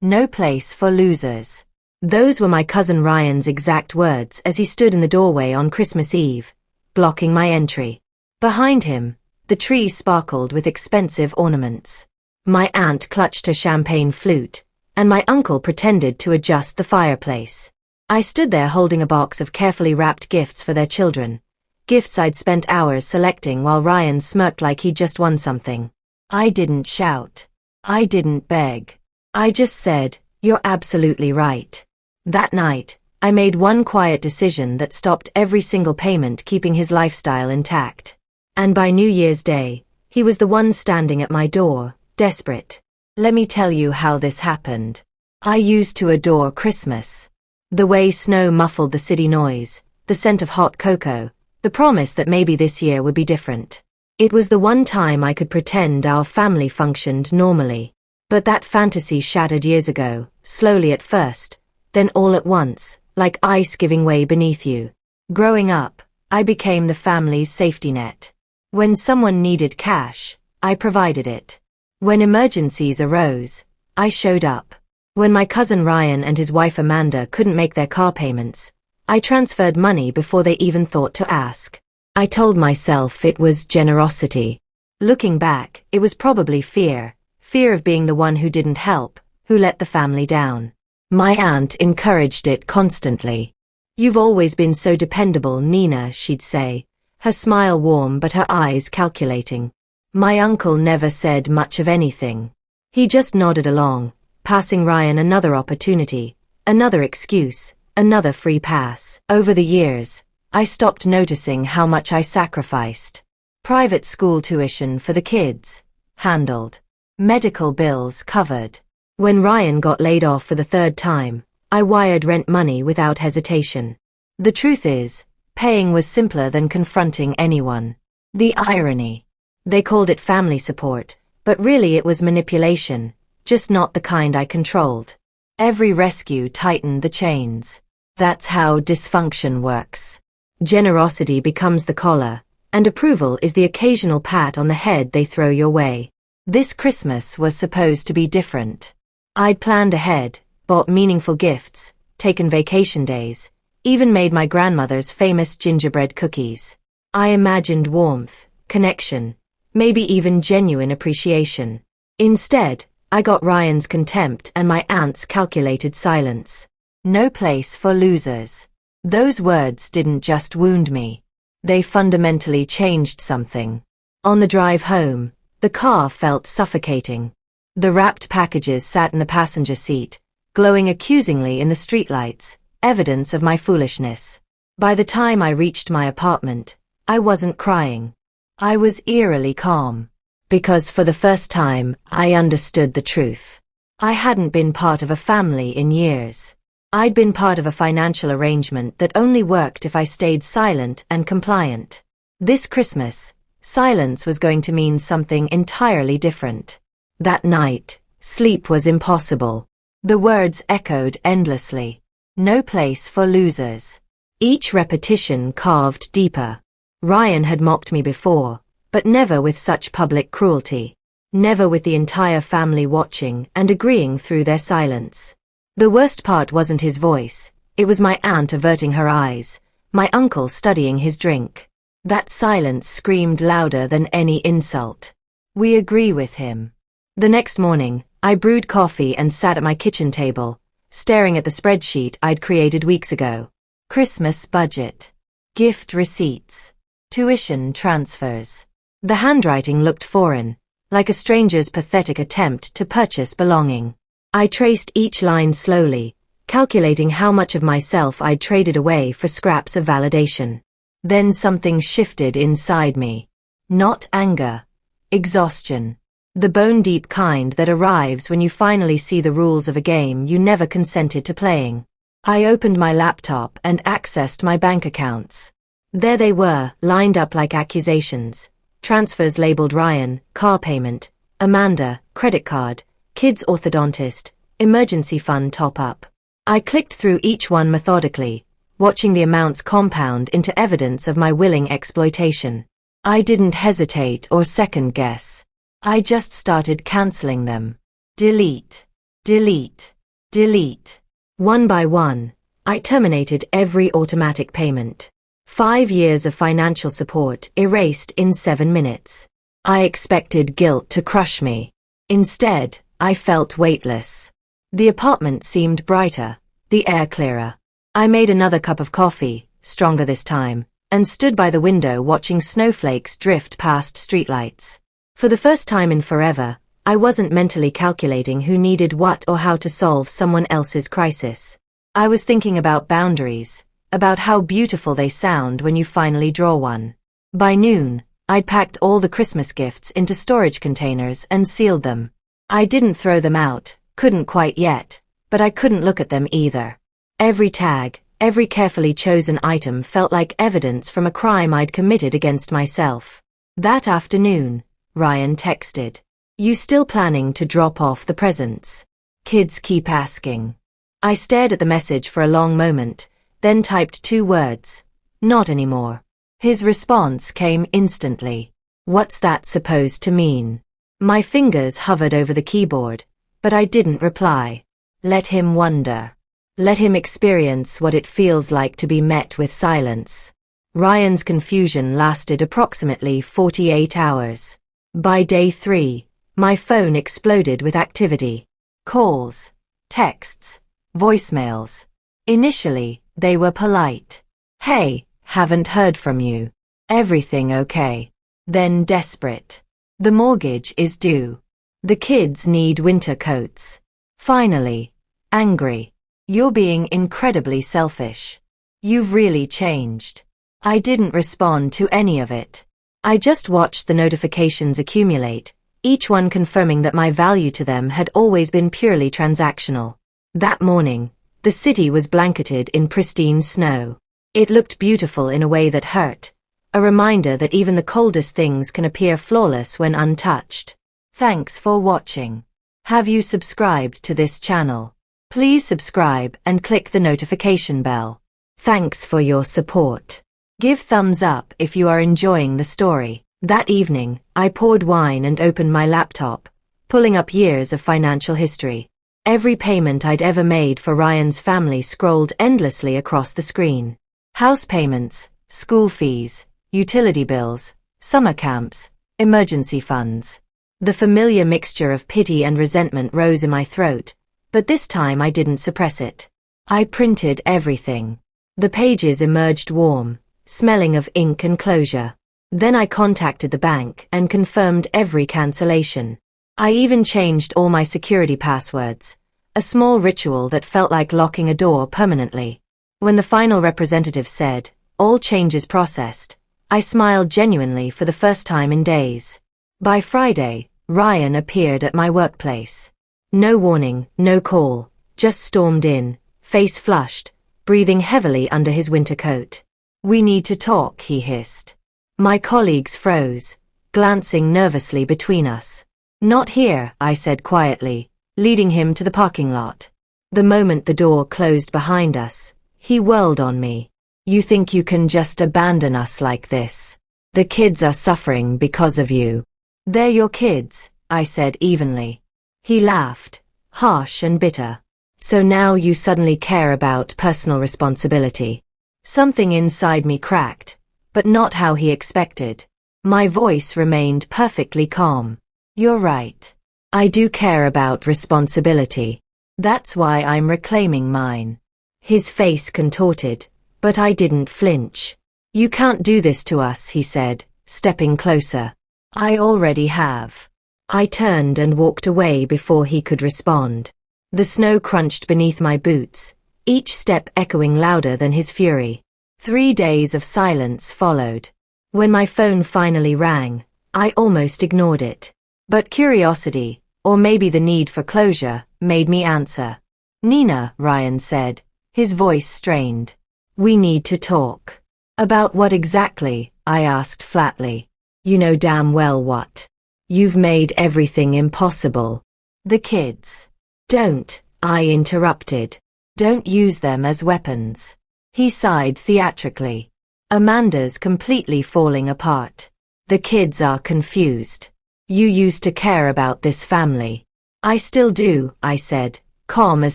No place for losers. Those were my cousin Ryan's exact words as he stood in the doorway on Christmas Eve, blocking my entry. Behind him, the tree sparkled with expensive ornaments. My aunt clutched her champagne flute, and my uncle pretended to adjust the fireplace. I stood there holding a box of carefully wrapped gifts for their children, gifts I'd spent hours selecting while Ryan smirked like he'd just won something. I didn't shout. I didn't beg. I just said, "You're absolutely right." That night, I made one quiet decision that stopped every single payment, keeping his lifestyle intact. And by New Year's Day, he was the one standing at my door, desperate. Let me tell you how this happened. I used to adore Christmas. The way snow muffled the city noise, the scent of hot cocoa, the promise that maybe this year would be different. It was the one time I could pretend our family functioned normally. But that fantasy shattered years ago, slowly at first, then all at once, like ice giving way beneath you. Growing up, I became the family's safety net. When someone needed cash, I provided it. When emergencies arose, I showed up. When my cousin Ryan and his wife Amanda couldn't make their car payments, I transferred money before they even thought to ask. I told myself it was generosity. Looking back, it was probably fear. Fear of being the one who didn't help, who let the family down. My aunt encouraged it constantly. "You've always been so dependable, Nina," she'd say, her smile warm but her eyes calculating. My uncle never said much of anything. He just nodded along, passing Ryan another opportunity, another excuse, another free pass. Over the years, I stopped noticing how much I sacrificed. Private school tuition for the kids, handled. Medical bills covered. When Ryan got laid off for the third time, I wired rent money without hesitation. The truth is, paying was simpler than confronting anyone. The irony. They called it family support, but really it was manipulation, just not the kind I controlled. Every rescue tightened the chains. That's how dysfunction works. Generosity becomes the collar, and approval is the occasional pat on the head they throw your way. This Christmas was supposed to be different. I'd planned ahead, bought meaningful gifts, taken vacation days, even made my grandmother's famous gingerbread cookies. I imagined warmth, connection, maybe even genuine appreciation. Instead, I got Ryan's contempt and my aunt's calculated silence. No place for losers. Those words didn't just wound me. They fundamentally changed something. On the drive home, the car felt suffocating. The wrapped packages sat in the passenger seat, glowing accusingly in the streetlights, evidence of my foolishness. By the time I reached my apartment, I wasn't crying. I was eerily calm. Because for the first time, I understood the truth. I hadn't been part of a family in years. I'd been part of a financial arrangement that only worked if I stayed silent and compliant. This Christmas, silence was going to mean something entirely different. That night, sleep was impossible. The words echoed endlessly. No place for losers. Each repetition carved deeper. Ryan had mocked me before, but never with such public cruelty. Never with the entire family watching and agreeing through their silence. The worst part wasn't his voice. It was my aunt averting her eyes, my uncle studying his drink. That silence screamed louder than any insult. We agree with him. The next morning, I brewed coffee and sat at my kitchen table, staring at the spreadsheet I'd created weeks ago. Christmas budget. Gift receipts. Tuition transfers. The handwriting looked foreign, like a stranger's pathetic attempt to purchase belonging. I traced each line slowly, calculating how much of myself I'd traded away for scraps of validation. Then something shifted inside me. Not anger. Exhaustion. The bone-deep kind that arrives when you finally see the rules of a game you never consented to playing. I opened my laptop and accessed my bank accounts. There they were, lined up like accusations. Transfers labeled Ryan, car payment, Amanda, credit card, kids orthodontist, emergency fund top-up. I clicked through each one methodically, watching the amounts compound into evidence of my willing exploitation. I didn't hesitate or second-guess. I just started canceling them. Delete. Delete. Delete. One by one, I terminated every automatic payment. 5 years of financial support erased in 7 minutes. I expected guilt to crush me. Instead, I felt weightless. The apartment seemed brighter, the air clearer. I made another cup of coffee, stronger this time, and stood by the window watching snowflakes drift past streetlights. For the first time in forever, I wasn't mentally calculating who needed what or how to solve someone else's crisis. I was thinking about boundaries, about how beautiful they sound when you finally draw one. By noon, I'd packed all the Christmas gifts into storage containers and sealed them. I didn't throw them out, couldn't quite yet, but I couldn't look at them either. Every tag, every carefully chosen item felt like evidence from a crime I'd committed against myself. That afternoon, Ryan texted, "You still planning to drop off the presents? Kids keep asking." I stared at the message for a long moment, then typed 2 words, "Not anymore." His response came instantly. "What's that supposed to mean?" My fingers hovered over the keyboard, but I didn't reply. Let him wonder. Let him experience what it feels like to be met with silence. Ryan's confusion lasted approximately 48 hours. By day 3, my phone exploded with activity. Calls, texts, voicemails. Initially, they were polite. "Hey, haven't heard from you. Everything okay?" Then desperate. "The mortgage is due. The kids need winter coats." Finally, angry. "You're being incredibly selfish. You've really changed." I didn't respond to any of it. I just watched the notifications accumulate, each one confirming that my value to them had always been purely transactional. That morning, the city was blanketed in pristine snow. It looked beautiful in a way that hurt, a reminder that even the coldest things can appear flawless when untouched. Thanks for watching. Have you subscribed to this channel? Please subscribe and click the notification bell. Thanks for your support. Give thumbs up if you are enjoying the story. That evening, I poured wine and opened my laptop, pulling up years of financial history. Every payment I'd ever made for Ryan's family scrolled endlessly across the screen. House payments, school fees, utility bills, summer camps, emergency funds. The familiar mixture of pity and resentment rose in my throat, but this time I didn't suppress it. I printed everything. The pages emerged warm, smelling of ink and closure. Then I contacted the bank and confirmed every cancellation. I even changed all my security passwords, a small ritual that felt like locking a door permanently. When the final representative said, "All changes processed," I smiled genuinely for the first time in days. By Friday, Ryan appeared at my workplace. No warning, no call, just stormed in, face flushed, breathing heavily under his winter coat. "We need to talk," he hissed. My colleagues froze, glancing nervously between us. "Not here," I said quietly, leading him to the parking lot. The moment the door closed behind us, he whirled on me. "You think you can just abandon us like this? The kids are suffering because of you." "They're your kids," I said evenly. He laughed, harsh and bitter. "So now you suddenly care about personal responsibility." Something inside me cracked, but not how he expected. My voice remained perfectly calm. "You're right. I do care about responsibility. That's why I'm reclaiming mine." His face contorted, but I didn't flinch. "You can't do this to us," he said, stepping closer. "I already have." I turned and walked away before he could respond. The snow crunched beneath my boots, each step echoing louder than his fury. 3 days of silence followed. When my phone finally rang, I almost ignored it. But curiosity, or maybe the need for closure, made me answer. "Nina," Ryan said, his voice strained. "We need to talk." "About what exactly?" I asked flatly. "You know damn well what. You've made everything impossible." "The kids." "Don't," I interrupted. "Don't use them as weapons." He sighed theatrically. "Amanda's completely falling apart. The kids are confused. You used to care about this family. I still do, I said, calm as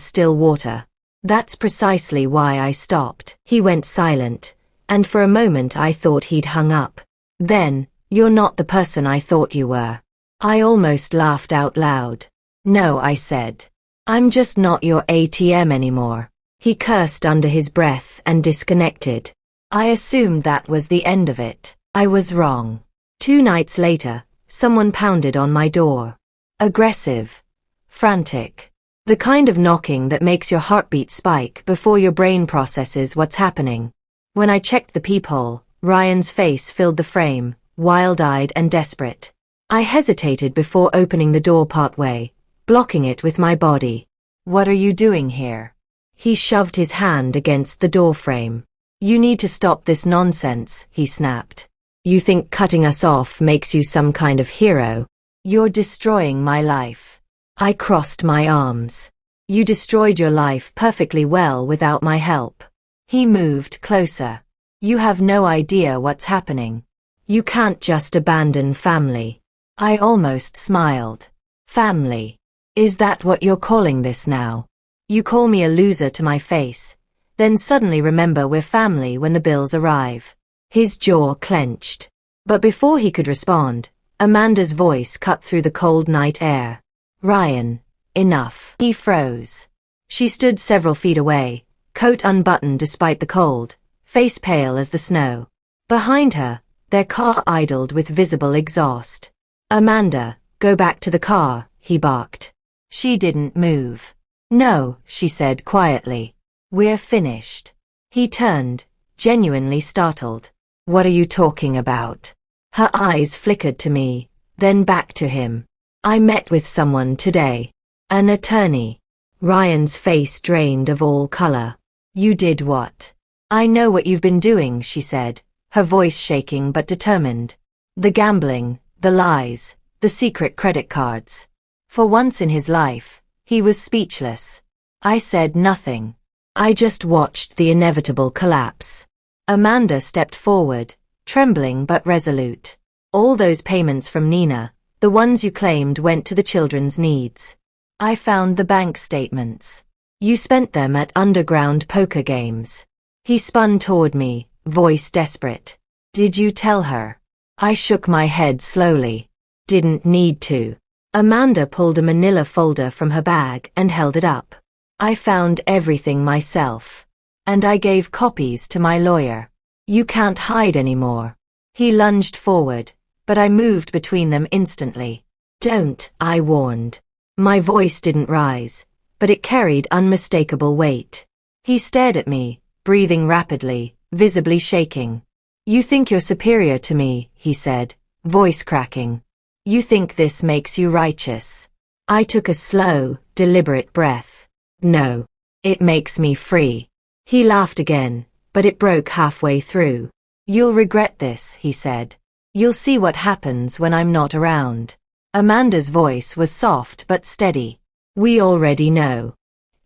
still water. That's precisely why I stopped. He went silent, and for a moment I thought he'd hung up. Then, you're not the person I thought you were. I almost laughed out loud. No, I said. I'm just not your ATM anymore. He cursed under his breath and disconnected. I assumed that was the end of it. I was wrong. 2 nights later, someone pounded on my door. Aggressive. Frantic. The kind of knocking that makes your heartbeat spike before your brain processes what's happening. When I checked the peephole, Ryan's face filled the frame, wild-eyed and desperate. I hesitated before opening the door partway, blocking it with my body. What are you doing here? He shoved his hand against the doorframe. You need to stop this nonsense, he snapped. You think cutting us off makes you some kind of hero? You're destroying my life. I crossed my arms. You destroyed your life perfectly well without my help. He moved closer. You have no idea what's happening. You can't just abandon family. I almost smiled. Family. Is that what you're calling this now? You call me a loser to my face, then suddenly remember we're family when the bills arrive. His jaw clenched. But before he could respond, Amanda's voice cut through the cold night air. Ryan, enough. He froze. She stood several feet away, coat unbuttoned despite the cold, face pale as the snow. Behind her, their car idled with visible exhaust. Amanda, go back to the car, he barked. She didn't move. No, she said quietly. We're finished. He turned, genuinely startled. What are you talking about? Her eyes flickered to me, then back to him. I met with someone today. An attorney. Ryan's face drained of all color. You did what? I know what you've been doing, she said, her voice shaking but determined. The gambling, the lies, the secret credit cards. For once in his life, he was speechless. I said nothing. I just watched the inevitable collapse. Amanda stepped forward, trembling but resolute. All those payments from Nina, the ones you claimed went to the children's needs. I found the bank statements. You spent them at underground poker games. He spun toward me, voice desperate. Did you tell her? I shook my head slowly. Didn't need to. Amanda pulled a manila folder from her bag and held it up. I found everything myself. And I gave copies to my lawyer. You can't hide anymore. He lunged forward, but I moved between them instantly. Don't, I warned. My voice didn't rise, but it carried unmistakable weight. He stared at me, breathing rapidly, visibly shaking. You think you're superior to me, he said, voice cracking. You think this makes you righteous. I took a slow, deliberate breath. No. It makes me free. He laughed again, but it broke halfway through. You'll regret this, he said. You'll see what happens when I'm not around. Amanda's voice was soft but steady. We already know.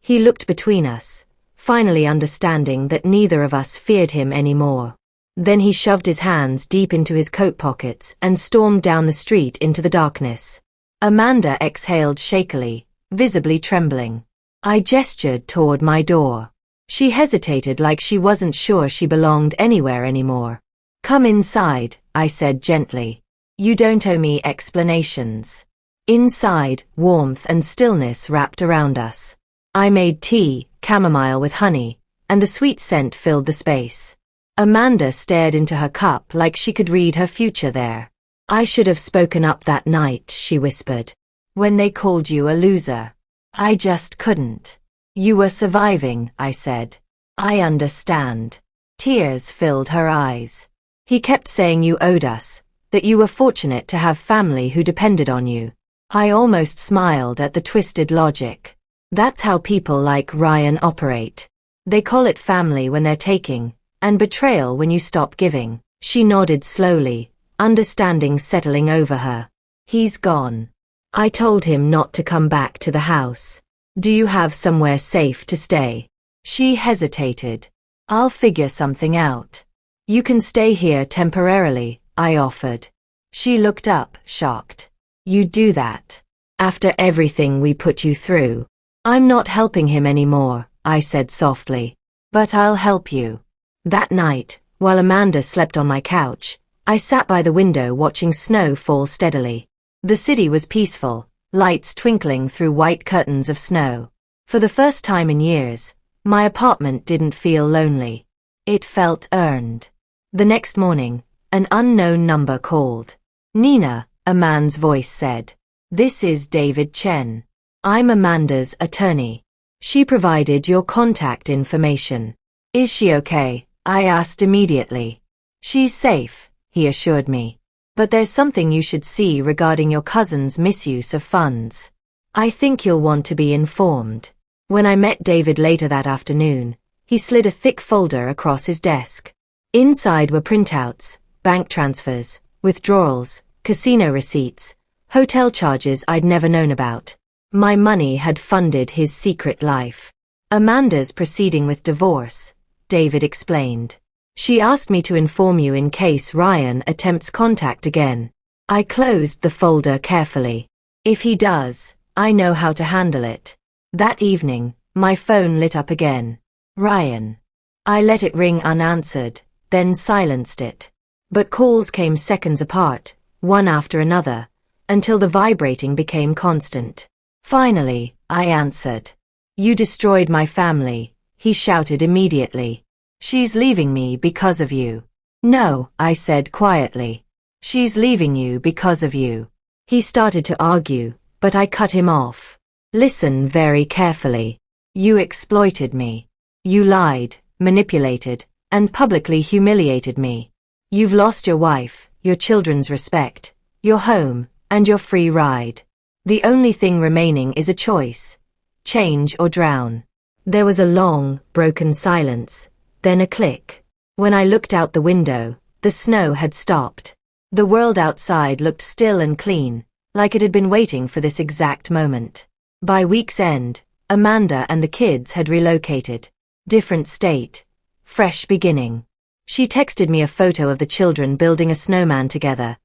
He looked between us, finally understanding that neither of us feared him anymore. Then he shoved his hands deep into his coat pockets and stormed down the street into the darkness. Amanda exhaled shakily, visibly trembling. I gestured toward my door. She hesitated like she wasn't sure she belonged anywhere anymore. Come inside, I said gently. You don't owe me explanations. Inside, warmth and stillness wrapped around us. I made tea, chamomile with honey, and the sweet scent filled the space. Amanda stared into her cup like she could read her future there. I should have spoken up that night, she whispered. When they called you a loser. I just couldn't. You were surviving, I said. I understand. Tears filled her eyes. He kept saying you owed us, that you were fortunate to have family who depended on you. I almost smiled at the twisted logic. That's how people like Ryan operate. They call it family when they're taking, and betrayal when you stop giving. She nodded slowly, understanding settling over her. He's gone. I told him not to come back to the house. Do you have somewhere safe to stay? She hesitated. I'll figure something out. You can stay here temporarily, I offered. She looked up, shocked. You do that? After everything we put you through. I'm not helping him anymore, I said softly. But I'll help you. That night, while Amanda slept on my couch, I sat by the window watching snow fall steadily. The city was peaceful, lights twinkling through white curtains of snow. For the first time in years, my apartment didn't feel lonely. It felt earned. The next morning, an unknown number called. Nina, a man's voice said. This is David Chen. I'm Amanda's attorney. She provided your contact information. Is she okay? I asked immediately. She's safe, he assured me. But there's something you should see regarding your cousin's misuse of funds. I think you'll want to be informed. When I met David later that afternoon, he slid a thick folder across his desk. Inside were printouts, bank transfers, withdrawals, casino receipts, hotel charges I'd never known about. My money had funded his secret life. Amanda's proceeding with divorce, David explained. She asked me to inform you in case Ryan attempts contact again. I closed the folder carefully. If he does, I know how to handle it. That evening, my phone lit up again. Ryan. I let it ring unanswered, then silenced it. But calls came seconds apart, one after another, until the vibrating became constant. Finally, I answered. You destroyed my family, he shouted immediately. She's leaving me because of you. No, I said quietly. She's leaving you because of you. He started to argue, but I cut him off. Listen very carefully. You exploited me. You lied, manipulated, and publicly humiliated me. You've lost your wife, your children's respect, your home, and your free ride. The only thing remaining is a choice. Change or drown. There was a long, broken silence, then a click. When I looked out the window, the snow had stopped. The world outside looked still and clean, like it had been waiting for this exact moment. By week's end, Amanda and the kids had relocated. Different state. Fresh beginning. She texted me a photo of the children building a snowman together,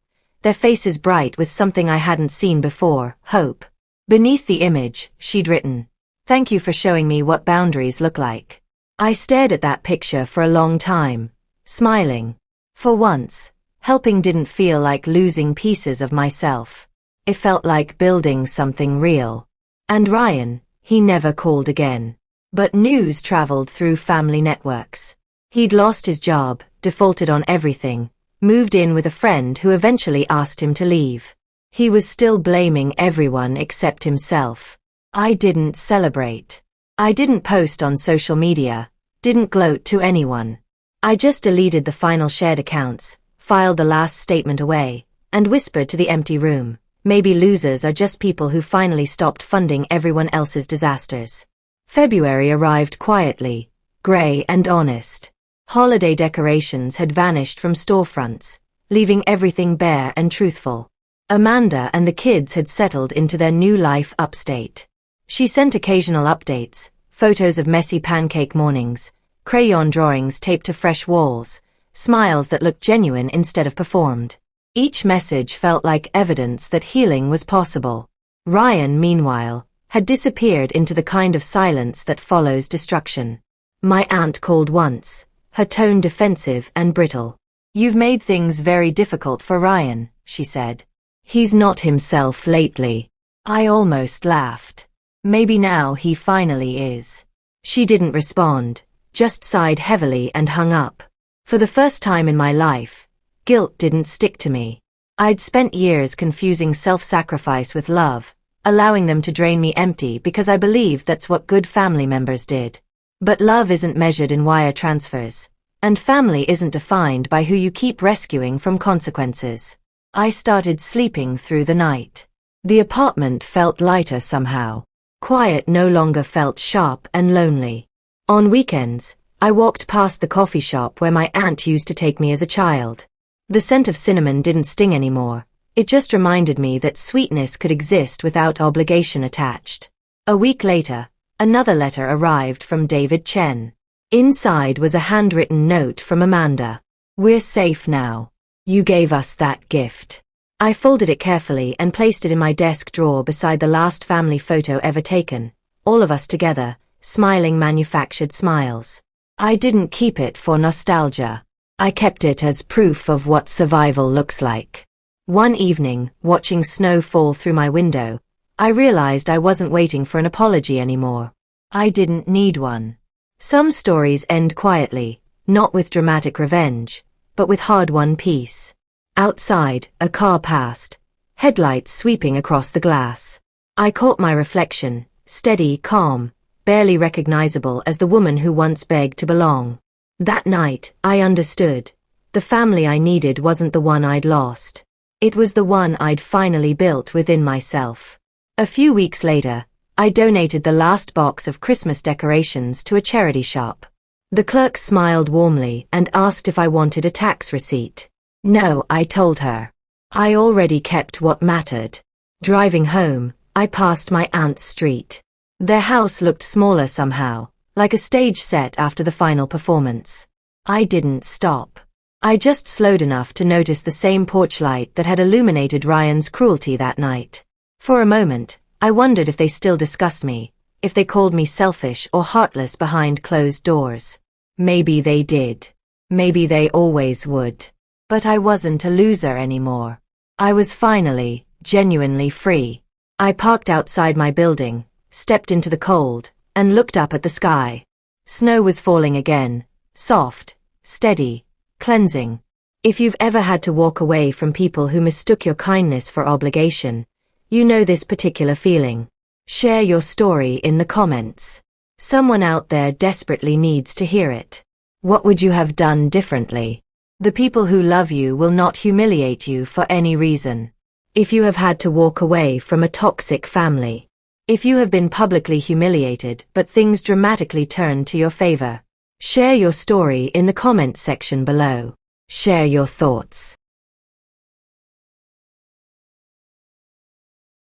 their faces bright with something I hadn't seen before, hope. Beneath the image, she'd written, "Thank you for showing me what boundaries look like." I stared at that picture for a long time, smiling. For once, helping didn't feel like losing pieces of myself. It felt like building something real. And Ryan, he never called again. But news traveled through family networks. He'd lost his job, defaulted on everything, moved in with a friend who eventually asked him to leave. He was still blaming everyone except himself. I didn't celebrate. I didn't post on social media, didn't gloat to anyone. I just deleted the final shared accounts, filed the last statement away, and whispered to the empty room, maybe losers are just people who finally stopped funding everyone else's disasters. February arrived quietly, gray and honest. Holiday decorations had vanished from storefronts, leaving everything bare and truthful. Amanda and the kids had settled into their new life upstate. She sent occasional updates, photos of messy pancake mornings, crayon drawings taped to fresh walls, smiles that looked genuine instead of performed. Each message felt like evidence that healing was possible. Ryan, meanwhile, had disappeared into the kind of silence that follows destruction. My aunt called once, her tone defensive and brittle. "You've made things very difficult for Ryan," she said. "He's not himself lately." I almost laughed. Maybe now he finally is. She didn't respond, just sighed heavily and hung up. For the first time in my life, guilt didn't stick to me. I'd spent years confusing self-sacrifice with love, allowing them to drain me empty because I believed that's what good family members did. But love isn't measured in wire transfers, and family isn't defined by who you keep rescuing from consequences. I started sleeping through the night. The apartment felt lighter somehow. Quiet no longer felt sharp and lonely. On weekends, I walked past the coffee shop where my aunt used to take me as a child. The scent of cinnamon didn't sting anymore. It just reminded me that sweetness could exist without obligation attached. A week later, another letter arrived from David Chen. Inside was a handwritten note from Amanda. "We're safe now. You gave us that gift. I folded it carefully and placed it in my desk drawer beside the last family photo ever taken, all of us together, smiling manufactured smiles. I didn't keep it for nostalgia. I kept it as proof of what survival looks like. One evening, watching snow fall through my window, I realized I wasn't waiting for an apology anymore. I didn't need one. Some stories end quietly, not with dramatic revenge, but with hard-won peace. Outside, a car passed, headlights sweeping across the glass. I caught my reflection, steady, calm, barely recognizable as the woman who once begged to belong. That night, I understood. The family I needed wasn't the one I'd lost. It was the one I'd finally built within myself. A few weeks later, I donated the last box of Christmas decorations to a charity shop. The clerk smiled warmly and asked if I wanted a tax receipt. No, I told her. I already kept what mattered. Driving home, I passed my aunt's street. Their house looked smaller somehow, like a stage set after the final performance. I didn't stop. I just slowed enough to notice the same porch light that had illuminated Ryan's cruelty that night. For a moment, I wondered if they still discussed me, if they called me selfish or heartless behind closed doors. Maybe they did. Maybe they always would. But I wasn't a loser anymore. I was finally, genuinely free. I parked outside my building, stepped into the cold, and looked up at the sky. Snow was falling again, soft, steady, cleansing. If you've ever had to walk away from people who mistook your kindness for obligation, you know this particular feeling. Share your story in the comments. Someone out there desperately needs to hear it. What would you have done differently? The people who love you will not humiliate you for any reason. If you have had to walk away from a toxic family, if you have been publicly humiliated but things dramatically turned to your favor, share your story in the comments section below. Share your thoughts.